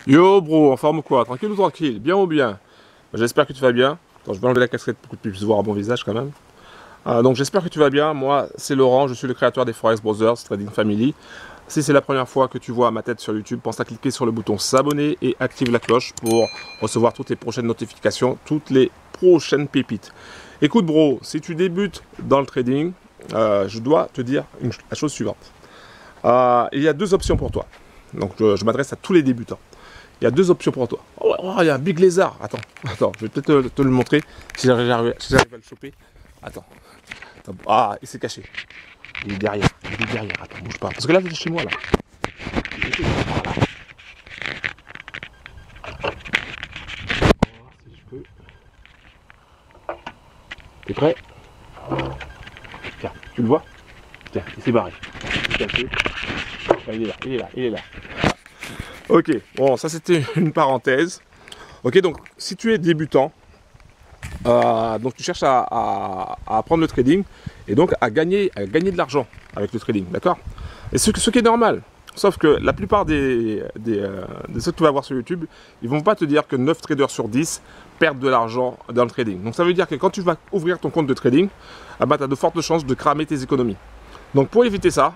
Yo bro, en forme ou quoi? Tranquille ou tranquille? Bien ou bien? J'espère que tu vas bien. Attends, je vais enlever la casquette pour que tu puisses voir mon visage quand même. Donc j'espère que tu vas bien. Moi, c'est Laurent, je suis le créateur des Forex Brothers Trading Family. Si c'est la première fois que tu vois ma tête sur YouTube, pense à cliquer sur le bouton s'abonner et active la cloche pour recevoir toutes les prochaines notifications, toutes les prochaines pépites. Écoute bro, si tu débutes dans le trading, je dois te dire la chose suivante. Il y a deux options pour toi. Donc je m'adresse à tous les débutants. Il y a deux options pour toi. Oh, il y a un big lézard. Attends, je vais peut-être te le montrer si j'arrive à le choper. Attends. Ah, il s'est caché. Il est derrière. Attends, bouge pas. Parce que là, il est chez moi, là. Si je peux. T'es prêt? Tiens, tu le vois? Tiens, il s'est barré. Il est caché. Il est là. Ok, bon, ça c'était une parenthèse. Ok, donc si tu es débutant, donc tu cherches à apprendre le trading et donc à gagner de l'argent avec le trading, d'accord? Et ce qui est normal. Sauf que la plupart de ceux que tu vas voir sur YouTube, ils vont pas te dire que 9 traders sur 10 perdent de l'argent dans le trading. Donc ça veut dire que quand tu vas ouvrir ton compte de trading, tu as de fortes chances de cramer tes économies. Donc pour éviter ça,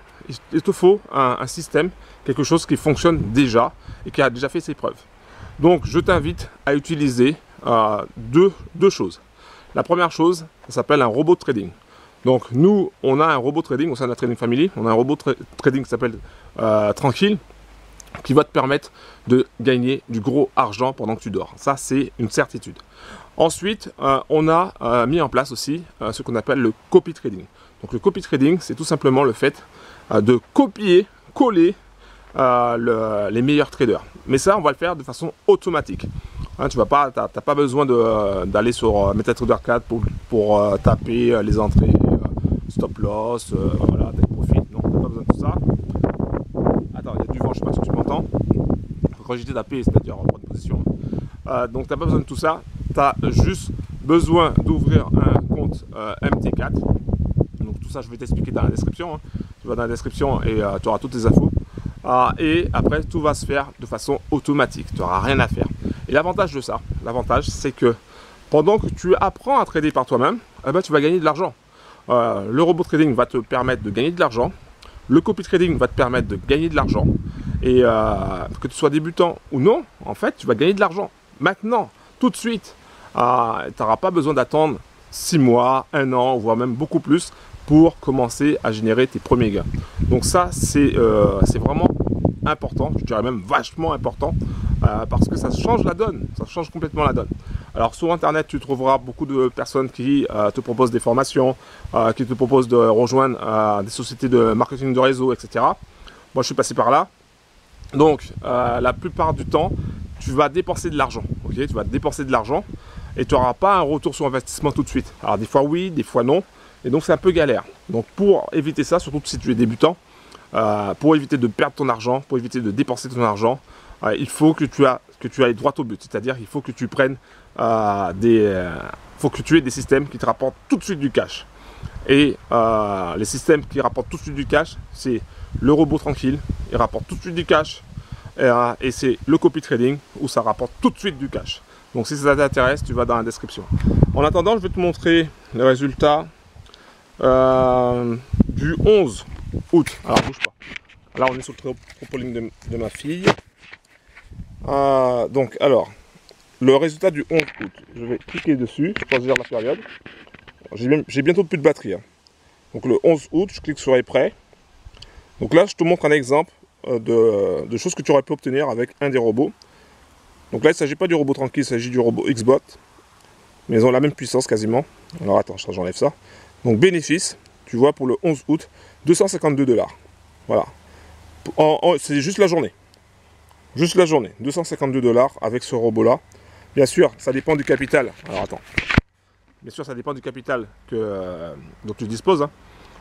il te faut un système, quelque chose qui fonctionne déjà et qui a déjà fait ses preuves. Donc je t'invite à utiliser deux choses. La première chose, ça s'appelle un robot trading. Donc nous, on a un robot trading au sein de la Trading Family, on a un robot trading qui s'appelle Tranquille, qui va te permettre de gagner du gros argent pendant que tu dors. Ça, c'est une certitude. Ensuite, on a mis en place aussi ce qu'on appelle le copy trading. Donc le copy trading, c'est tout simplement le fait de copier, coller les meilleurs traders. Mais ça, on va le faire de façon automatique. Hein, tu n'as pas besoin d'aller sur MetaTrader 4 pour taper les entrées, stop loss, voilà, take profit. Non, tu n'as pas besoin de tout ça. Attends, il y a du vent, je ne sais pas si tu m'entends. Quand j'étais tapé, c'est-à-dire en bonne position. Donc tu n'as pas besoin de tout ça. Tu as juste besoin d'ouvrir un compte MT4. Donc tout ça, je vais t'expliquer dans la description. Hein. Tu vas dans la description et tu auras toutes les infos. Et après, tout va se faire de façon automatique. Tu n'auras rien à faire. Et l'avantage de ça, c'est que pendant que tu apprends à trader par toi-même, tu vas gagner de l'argent. Le robot trading va te permettre de gagner de l'argent. Le copy trading va te permettre de gagner de l'argent. Et que tu sois débutant ou non, en fait, tu vas gagner de l'argent. Maintenant, tout de suite, tu n'auras pas besoin d'attendre 6 mois, 1 an, voire même beaucoup plus pour commencer à générer tes premiers gains. Donc ça, c'est vraiment important, je dirais même vachement important, parce que ça change la donne, ça change complètement la donne. Alors sur internet, tu trouveras beaucoup de personnes qui te proposent des formations, qui te proposent de rejoindre des sociétés de marketing de réseau, etc. Moi, je suis passé par là. Donc, la plupart du temps, tu vas dépenser de l'argent. Okay, tu vas dépenser de l'argent et tu n'auras pas un retour sur investissement tout de suite. Alors, des fois oui, des fois non. Et donc, c'est un peu galère. Donc, pour éviter ça, surtout si tu es débutant, pour éviter de perdre ton argent, pour éviter de dépenser ton argent, il faut que tu ailles droit au but. C'est-à-dire qu'il faut que tu prennes faut que tu aies des systèmes qui te rapportent tout de suite du cash. Et les systèmes qui rapportent tout de suite du cash, c'est le robot tranquille, il rapporte tout de suite du cash. Et c'est le copy trading où ça rapporte tout de suite du cash. Donc si ça t'intéresse, tu vas dans la description. En attendant, je vais te montrer les résultats du 11 août. Alors bouge pas. Là on est sur le trampoline de ma fille. Donc alors, le résultat du 11 août. Je vais cliquer dessus, choisir la période. J'ai bientôt plus de batterie. Hein. Donc le 11 août, je clique sur prêt. Donc là, je te montre un exemple de choses que tu aurais pu obtenir avec un des robots. Donc là, il ne s'agit pas du robot tranquille, il s'agit du robot XBot. Mais ils ont la même puissance quasiment. Alors attends, j'enlève ça. Donc bénéfice, tu vois, pour le 11 août, 252 $. Voilà. C'est juste la journée. Juste la journée. 252 $ avec ce robot-là. Bien sûr, ça dépend du capital. Alors attends. Bien sûr, ça dépend du capital dont tu disposes. Hein.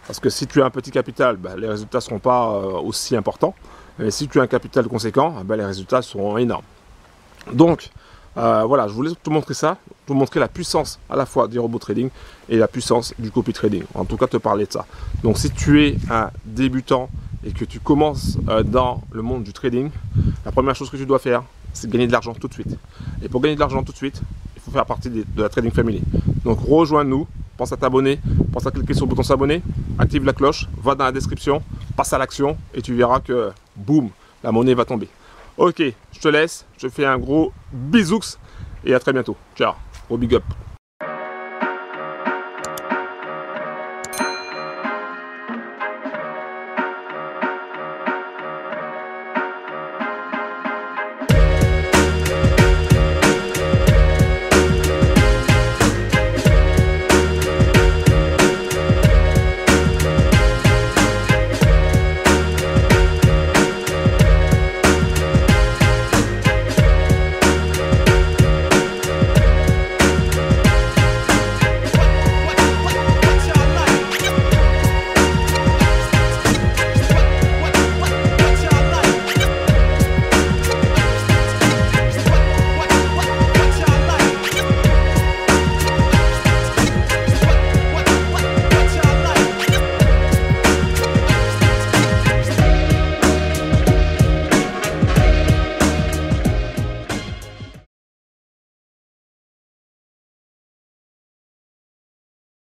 Parce que si tu as un petit capital, les résultats ne seront pas aussi importants. Et si tu as un capital conséquent, les résultats seront énormes. Donc, voilà, je voulais te montrer ça, te montrer la puissance à la fois des robots trading et la puissance du copy trading. En tout cas, te parler de ça. Donc, si tu es un débutant et que tu commences dans le monde du trading, la première chose que tu dois faire, c'est gagner de l'argent tout de suite. Et pour gagner de l'argent tout de suite, il faut faire partie de la Trading Family. Donc rejoins-nous, pense à t'abonner, pense à cliquer sur le bouton s'abonner, active la cloche, va dans la description, passe à l'action et tu verras que boum, la monnaie va tomber. Ok, je te laisse, je te fais un gros bisous et à très bientôt. Ciao, gros big up.